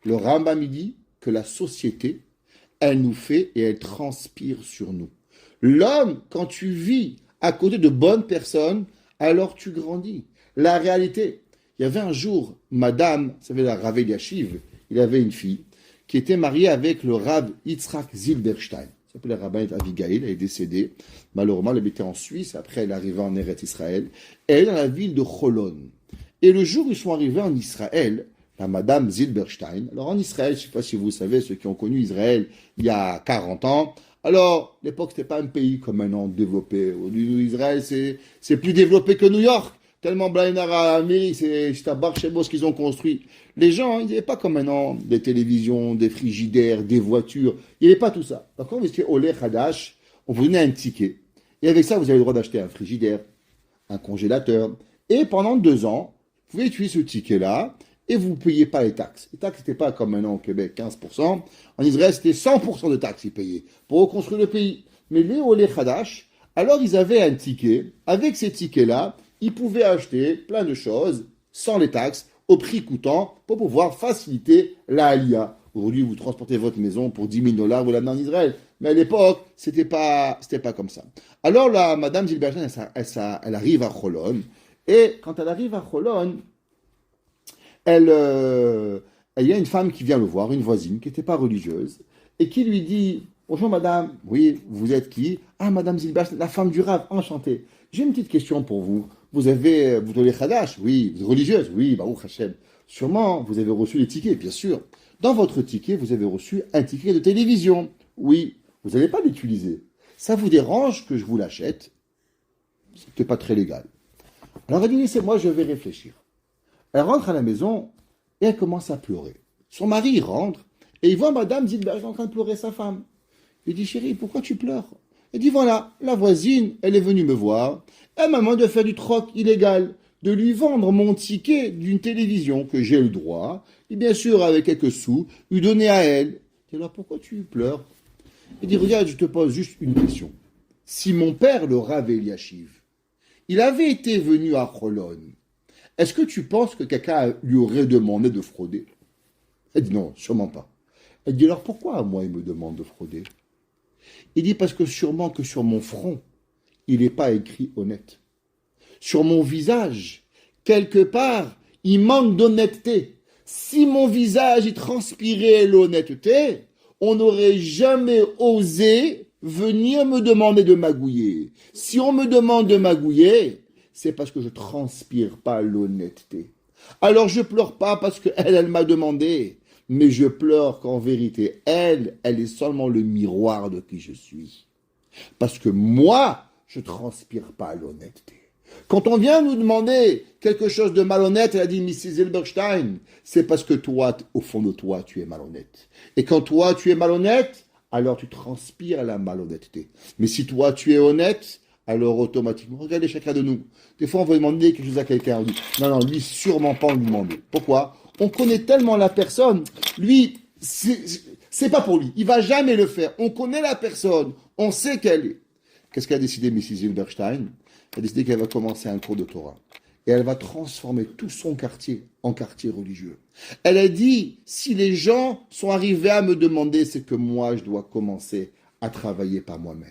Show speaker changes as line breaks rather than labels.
Le Rambam il dit que la société, elle nous fait et elle transpire sur nous. L'homme, quand tu vis à côté de bonnes personnes, alors tu grandis. La réalité, il y avait un jour, madame, vous savez, la Rav Eliashiv, il avait une fille qui était mariée avec le Rav Yitzhak Zilberstein. Il s'appelait Rabbin Abigail, elle est décédée. Malheureusement, elle habitait en Suisse, après elle est arrivée en Eretz Israël. Elle est dans la ville de Cholon. Et le jour où ils sont arrivés en Israël, la madame Zilberstein, alors en Israël, je ne sais pas si vous savez, ceux qui ont connu Israël il y a 40 ans, alors, l'époque, ce n'était pas un pays comme maintenant développé. Aujourd'hui, Israël, c'est plus développé que New York. Tellement Blainara à Amérique, c'est Shtabar Shebo ce qu'ils ont construit. Les gens, ils n'avaient pas comme maintenant des télévisions, des frigidaires, des voitures. Il n'y avait pas tout ça. Donc, quand vous étiez au Lech Hadash, on vous donnait un ticket. Et avec ça, vous avez le droit d'acheter un frigidaire, un congélateur. Et pendant 2 ans, vous pouvez utiliser ce ticket-là et vous ne payez pas les taxes. Les taxes, n'étaient pas comme maintenant au Québec, 15%. En Israël, c'était 100% de taxes qu'ils payaient pour reconstruire le pays. Mais les Olé Hadash, alors ils avaient un ticket. Avec ces tickets-là, ils pouvaient acheter plein de choses sans les taxes, au prix coûtant, pour pouvoir faciliter la Aliyah. Aujourd'hui, vous transportez votre maison pour 10 000 $, vous l'amenez en Israël. Mais à l'époque, c'était pas comme ça. Alors là, Madame Zilberstein, elle arrive à Cholon. Et quand elle arrive à Cholon, il y a une femme qui vient le voir, une voisine, qui n'était pas religieuse, et qui lui dit, bonjour madame, oui, vous êtes qui? Ah, madame Zilberstein, la femme du Rav, enchantée. J'ai une petite question pour vous. Vous êtes les Khadash? Oui. Vous êtes religieuse? Oui, Baruch Hashem. Sûrement, vous avez reçu les tickets, bien sûr. Dans votre ticket, vous avez reçu un ticket de télévision. Oui. Vous n'allez pas l'utiliser. Ça vous dérange que je vous l'achète? C'était pas très légal. Alors elle dit, laissez-moi, je vais réfléchir. Elle rentre à la maison et elle commence à pleurer. Son mari il rentre et il voit madame Zilberstein en train de pleurer sa femme. Il dit, chérie, pourquoi tu pleures? Elle dit, voilà, la voisine, elle est venue me voir. Elle m'a demandé de faire du troc illégal, de lui vendre mon ticket d'une télévision que j'ai le droit, et bien sûr, avec quelques sous, lui donner à elle. Elle dit, alors pourquoi tu pleures? Il dit, regarde, je te pose juste une question. Si mon père, le Rav Eliashiv, il avait été venu à Cholon, est-ce que tu penses que quelqu'un lui aurait demandé de frauder? Elle dit non, sûrement pas. Elle dit alors pourquoi moi il me demande de frauder? Il dit parce que sûrement que sur mon front, il n'est pas écrit honnête. Sur mon visage, quelque part, il manque d'honnêteté. Si mon visage y transpirait l'honnêteté, on n'aurait jamais osé venir me demander de magouiller. Si on me demande de magouiller, c'est parce que je transpire pas l'honnêteté. Alors je pleure pas parce qu'elle m'a demandé, mais je pleure qu'en vérité, elle est seulement le miroir de qui je suis. Parce que moi, je transpire pas l'honnêteté. Quand on vient nous demander quelque chose de malhonnête, elle a dit Mrs. Zilberstein, c'est parce que toi, au fond de toi, tu es malhonnête. Et quand toi, tu es malhonnête, alors tu transpires la malhonnêteté. Mais si toi, tu es honnête, alors automatiquement, regardez chacun de nous. Des fois, on va demander quelque chose à quelqu'un. On dit, non, non, lui, sûrement pas on lui demander. Pourquoi? On connaît tellement la personne. Lui, c'est pas pour lui. Il va jamais le faire. On connaît la personne. On sait qu'elle est. Qu'est-ce qu'a décidé Mrs. Zilberstein? Elle a décidé qu'elle va commencer un cours de Torah. Et elle va transformer tout son quartier en quartier religieux. Elle a dit, si les gens sont arrivés à me demander, c'est que moi, je dois commencer à travailler par moi-même.